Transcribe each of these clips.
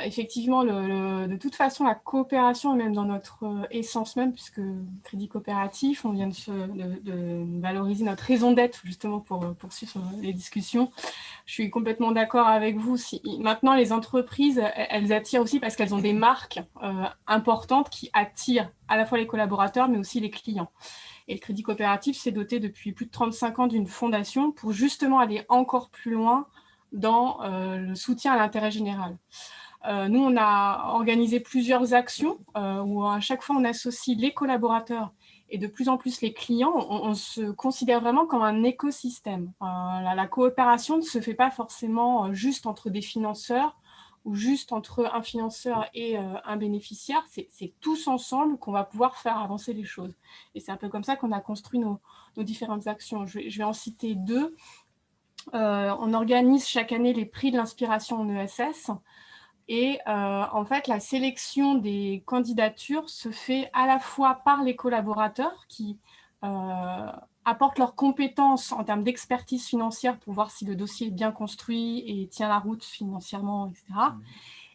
Effectivement, de toute façon, la coopération est même dans notre essence même, puisque Crédit Coopératif, on vient de valoriser notre raison d'être, justement, pour poursuivre les discussions. Je suis complètement d'accord avec vous. Maintenant, les entreprises, elles attirent aussi parce qu'elles ont des marques importantes qui attirent à la fois les collaborateurs, mais aussi les clients. Et le Crédit Coopératif s'est doté depuis plus de 35 ans d'une fondation pour justement aller encore plus loin dans le soutien à l'intérêt général. Nous, on a organisé plusieurs actions où à chaque fois on associe les collaborateurs et de plus en plus les clients. On se considère vraiment comme un écosystème. La coopération ne se fait pas forcément juste entre des financeurs ou juste entre un financeur et un bénéficiaire. C'est tous ensemble qu'on va pouvoir faire avancer les choses. Et c'est un peu comme ça qu'on a construit nos différentes actions. Je vais en citer deux. On organise chaque année les prix de l'inspiration en ESS. Et en fait, la sélection des candidatures se fait à la fois par les collaborateurs qui apportent leurs compétences en termes d'expertise financière pour voir si le dossier est bien construit et tient la route financièrement, etc.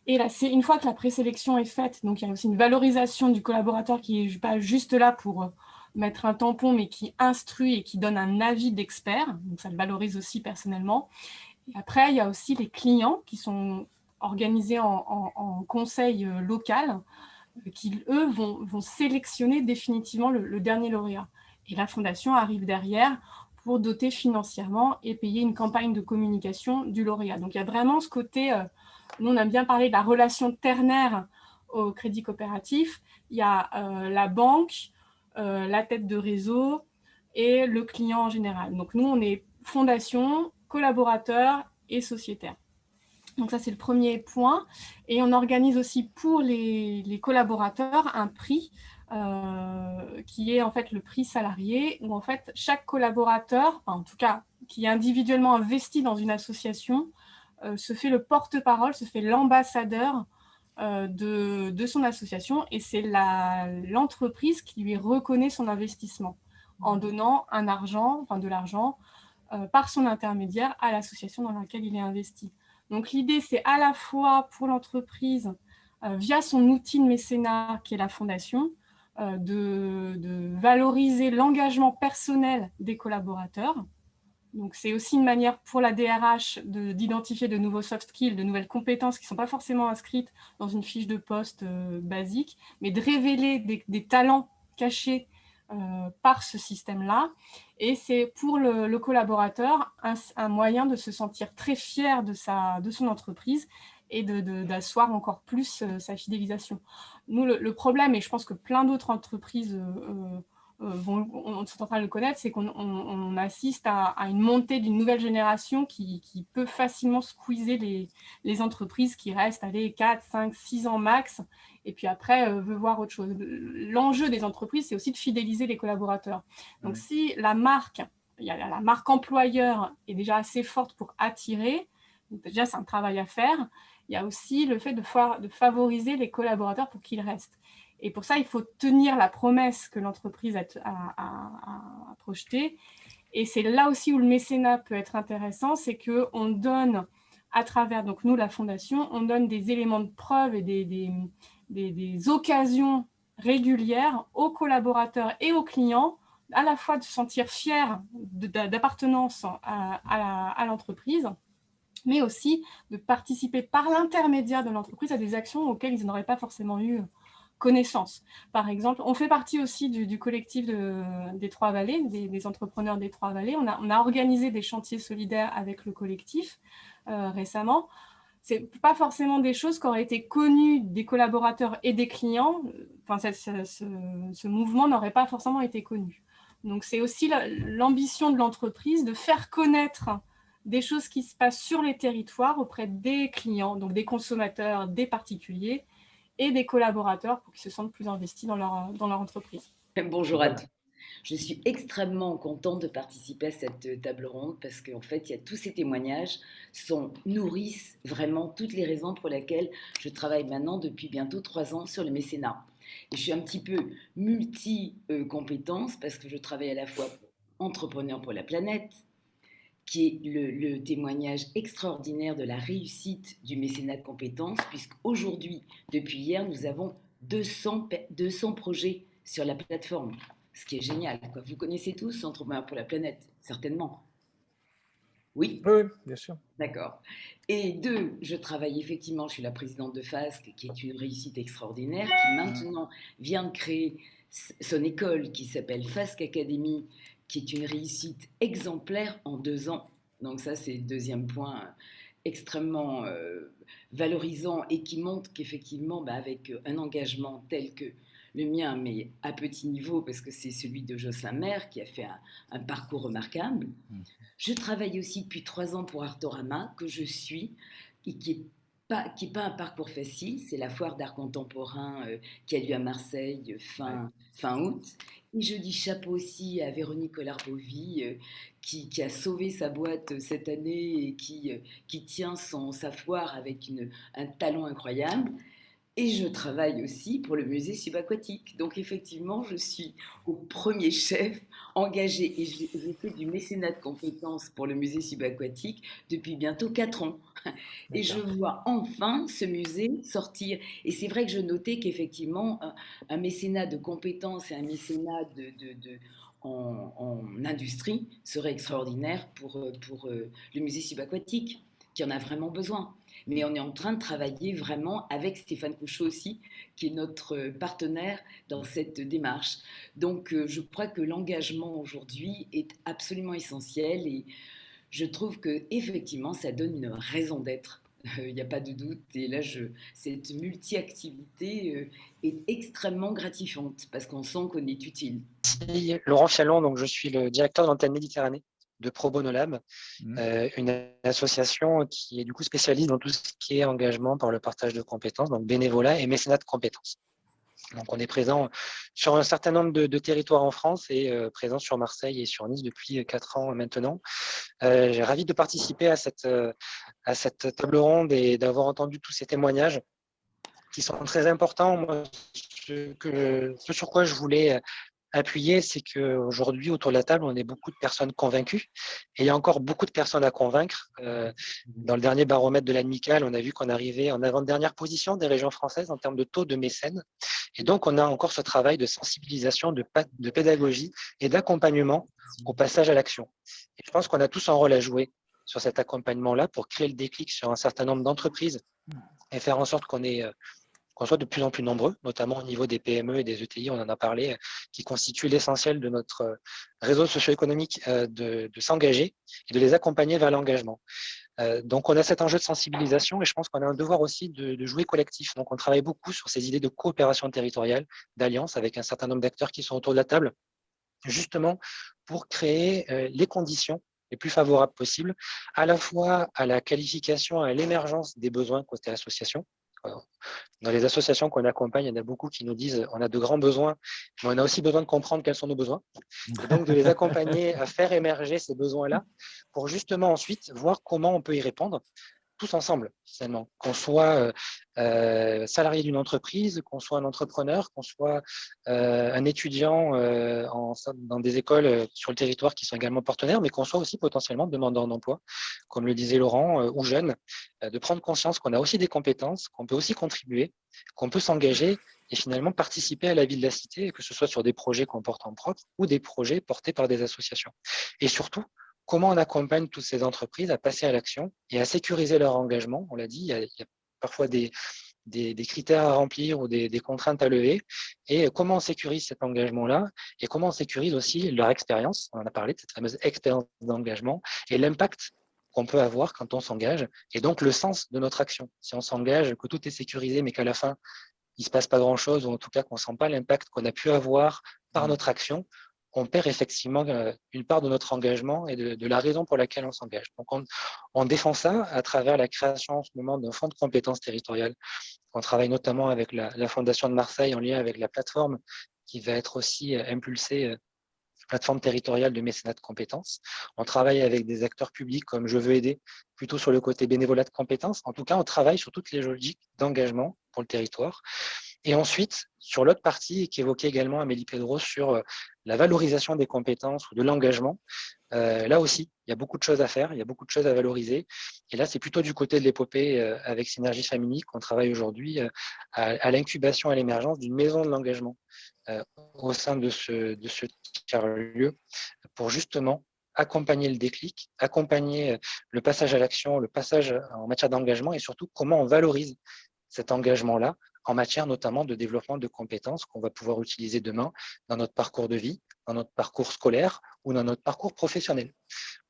Et là, une fois que la présélection est faite, donc il y a aussi une valorisation du collaborateur qui n'est pas juste là pour mettre un tampon, mais qui instruit et qui donne un avis d'expert. Donc ça le valorise aussi personnellement. Et après, il y a aussi les clients qui sont organisés en conseil local, qui, eux, vont sélectionner définitivement le dernier lauréat. Et la fondation arrive derrière pour doter financièrement et payer une campagne de communication du lauréat. Donc, il y a vraiment ce côté, nous, on aime bien parler de la relation ternaire au Crédit Coopératif. Il y a la banque, la tête de réseau et le client en général. Donc, nous, on est fondation, collaborateurs et sociétaires. Donc ça, c'est le premier point. Et on organise aussi pour les collaborateurs un prix qui est en fait le prix salarié, où en fait chaque collaborateur, en tout cas qui est individuellement investi dans une association, se fait le porte-parole, se fait l'ambassadeur de son association, et c'est l'entreprise qui lui reconnaît son investissement en donnant de l'argent par son intermédiaire à l'association dans laquelle il est investi. Donc l'idée, c'est à la fois pour l'entreprise, via son outil de mécénat qui est la fondation, de valoriser l'engagement personnel des collaborateurs. Donc c'est aussi une manière pour la DRH d'identifier de nouveaux soft skills, de nouvelles compétences qui ne sont pas forcément inscrites dans une fiche de poste basique, mais de révéler des talents cachés par ce système-là. Et c'est pour le collaborateur un moyen de se sentir très fier de son entreprise et d'asseoir encore plus sa fidélisation. Nous, le problème, et je pense que plein d'autres entreprises on est en train de le connaître, c'est qu'on assiste à une montée d'une nouvelle génération qui peut facilement squeezer les entreprises qui restent, 4, 5, 6 ans max, et puis après veut voir autre chose. L'enjeu des entreprises, c'est aussi de fidéliser les collaborateurs. Donc si la marque employeur est déjà assez forte pour attirer, donc déjà c'est un travail à faire, il y a aussi le fait de favoriser les collaborateurs pour qu'ils restent. Et pour ça, il faut tenir la promesse que l'entreprise a projetée. Et c'est là aussi où le mécénat peut être intéressant, c'est qu'on donne, à travers, donc nous, la fondation, on donne des éléments de preuve et des occasions régulières aux collaborateurs et aux clients, à la fois de se sentir fiers d'appartenance à l'entreprise, mais aussi de participer par l'intermédiaire de l'entreprise à des actions auxquelles ils n'auraient pas forcément eu connaissance. Par exemple, on fait partie aussi du collectif des Trois-Vallées, des entrepreneurs des Trois-Vallées. On a organisé des chantiers solidaires avec le collectif récemment. Ce n'est pas forcément des choses qui auraient été connues des collaborateurs et des clients. Enfin, ce mouvement n'aurait pas forcément été connu. Donc, c'est aussi l'ambition de l'entreprise de faire connaître des choses qui se passent sur les territoires auprès des clients, donc des consommateurs, des particuliers, et des collaborateurs pour qu'ils se sentent plus investis dans leur entreprise. Bonjour à tous. Je suis extrêmement contente de participer à cette table ronde parce qu'en fait, il y a tous ces témoignages nourrissent vraiment toutes les raisons pour lesquelles je travaille maintenant depuis bientôt 3 ans sur le mécénat. Et je suis un petit peu multi-compétence parce que je travaille à la fois pour Entrepreneurs pour la planète, qui est le témoignage extraordinaire de la réussite du mécénat de compétences, puisqu'aujourd'hui, depuis hier, nous avons 200 projets sur la plateforme, ce qui est génial, quoi. Vous connaissez tous Centre pour la planète, certainement. Oui, Oui, oui, bien sûr. d'accord. Et deux, je travaille effectivement, je suis la présidente de FASC, qui est une réussite extraordinaire, qui maintenant vient de créer son école qui s'appelle FASC Academy, qui est une réussite exemplaire en 2 ans. Donc ça, c'est le deuxième point extrêmement valorisant et qui montre qu'effectivement, avec un engagement tel que le mien, mais à petit niveau, parce que c'est celui de Jocelyn Maire, qui a fait un parcours remarquable. Je travaille aussi depuis 3 ans pour Artorama, que je suis, et qui n'est pas un parcours facile. C'est la foire d'art contemporain qui a lieu à Marseille fin août. Et je dis chapeau aussi à Véronique Collard-Bovy, qui a sauvé sa boîte cette année et qui tient sa foire avec un talent incroyable. Et je travaille aussi pour le musée subaquatique. Donc effectivement, je suis au premier chef engagée et j'ai fait du mécénat de compétences pour le musée subaquatique depuis bientôt 4 ans. Et je vois enfin ce musée sortir. Et c'est vrai que je notais qu'effectivement, un mécénat de compétences et un mécénat en industrie serait extraordinaire pour le musée subaquatique, qui en a vraiment besoin. Mais on est en train de travailler vraiment avec Stéphane Couchot aussi, qui est notre partenaire dans cette démarche. Donc, je crois que l'engagement aujourd'hui est absolument essentiel et je trouve que effectivement, ça donne une raison d'être. Il n'y a pas de doute. Et là, cette multi-activité est extrêmement gratifiante parce qu'on sent qu'on est utile. Laurent Fialon, donc je suis le directeur de l'antenne Méditerranée de Pro Bono Lab, une association qui est du coup spécialiste dans tout ce qui est engagement par le partage de compétences, donc bénévolat et mécénat de compétences. Donc on est présent sur un certain nombre de territoires en France et présent sur Marseille et sur Nice depuis 4 ans maintenant. J'ai ravi de participer à cette table ronde et d'avoir entendu tous ces témoignages qui sont très importants. Moi, ce sur quoi je voulais appuyer, c'est qu'aujourd'hui, autour de la table, on est beaucoup de personnes convaincues et il y a encore beaucoup de personnes à convaincre. Dans le dernier baromètre de l'ANMICAL, on a vu qu'on arrivait en avant-dernière position des régions françaises en termes de taux de mécènes. Et donc, on a encore ce travail de sensibilisation, de pédagogie et d'accompagnement au passage à l'action. Et je pense qu'on a tous un rôle à jouer sur cet accompagnement-là pour créer le déclic sur un certain nombre d'entreprises et faire en sorte qu'on soit de plus en plus nombreux, notamment au niveau des PME et des ETI, on en a parlé, qui constituent l'essentiel de notre réseau socio-économique, de s'engager et de les accompagner vers l'engagement. Donc, on a cet enjeu de sensibilisation et je pense qu'on a un devoir aussi de jouer collectif. Donc, on travaille beaucoup sur ces idées de coopération territoriale, d'alliance avec un certain nombre d'acteurs qui sont autour de la table, justement pour créer les conditions les plus favorables possibles, à la fois à la qualification, à l'émergence des besoins côté association. Dans les associations qu'on accompagne, il y en a beaucoup qui nous disent on a de grands besoins, mais on a aussi besoin de comprendre quels sont nos besoins. Et donc de les accompagner à faire émerger ces besoins-là pour justement ensuite voir comment on peut y répondre tous ensemble, finalement. Qu'on soit salarié d'une entreprise, qu'on soit un entrepreneur, qu'on soit un étudiant dans des écoles sur le territoire qui sont également partenaires, mais qu'on soit aussi potentiellement demandeur d'emploi, comme le disait Laurent, ou jeune, de prendre conscience qu'on a aussi des compétences, qu'on peut aussi contribuer, qu'on peut s'engager et finalement participer à la vie de la cité, que ce soit sur des projets qu'on porte en propre ou des projets portés par des associations. Et surtout, comment on accompagne toutes ces entreprises à passer à l'action et à sécuriser leur engagement. On l'a dit, il y a parfois des critères à remplir ou des contraintes à lever. Et comment on sécurise cet engagement-là et comment on sécurise aussi leur expérience. On en a parlé de cette fameuse expérience d'engagement et l'impact qu'on peut avoir quand on s'engage et donc le sens de notre action. Si on s'engage, que tout est sécurisé mais qu'à la fin, il ne se passe pas grand-chose ou en tout cas qu'on ne sent pas l'impact qu'on a pu avoir par notre action, on perd effectivement une part de notre engagement et de la raison pour laquelle on s'engage. Donc, on défend ça à travers la création en ce moment d'un fonds de compétences territoriales. On travaille notamment avec la Fondation de Marseille en lien avec la plateforme qui va être aussi impulsée, plateforme territoriale de mécénat de compétences. On travaille avec des acteurs publics comme Je veux aider, plutôt sur le côté bénévolat de compétences. En tout cas, on travaille sur toutes les logiques d'engagement pour le territoire. Et ensuite, sur l'autre partie, qu'évoquait également Amélie Pedro, sur la valorisation des compétences ou de l'engagement, là aussi, il y a beaucoup de choses à faire, il y a beaucoup de choses à valoriser. Et là, c'est plutôt du côté de l'épopée avec Synergie Family qu'on travaille aujourd'hui à l'incubation et à l'émergence d'une maison de l'engagement au sein de ce tiers-lieu pour justement accompagner le déclic, accompagner le passage à l'action, le passage en matière d'engagement et surtout comment on valorise cet engagement-là en matière notamment de développement de compétences qu'on va pouvoir utiliser demain dans notre parcours de vie, dans notre parcours scolaire ou dans notre parcours professionnel.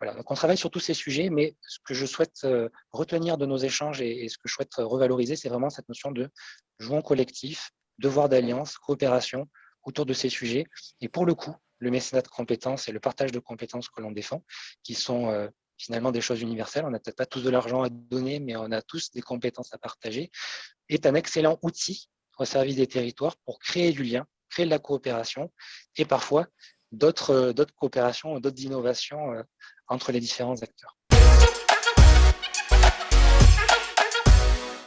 Voilà, donc on travaille sur tous ces sujets, mais ce que je souhaite retenir de nos échanges et ce que je souhaite revaloriser, c'est vraiment cette notion de jouons collectif, devoir d'alliance, coopération autour de ces sujets. Et pour le coup, le mécénat de compétences et le partage de compétences que l'on défend, qui sont finalement des choses universelles, on n'a peut-être pas tous de l'argent à donner, mais on a tous des compétences à partager, est un excellent outil au service des territoires pour créer du lien, créer de la coopération et parfois d'autres coopérations, d'autres innovations entre les différents acteurs.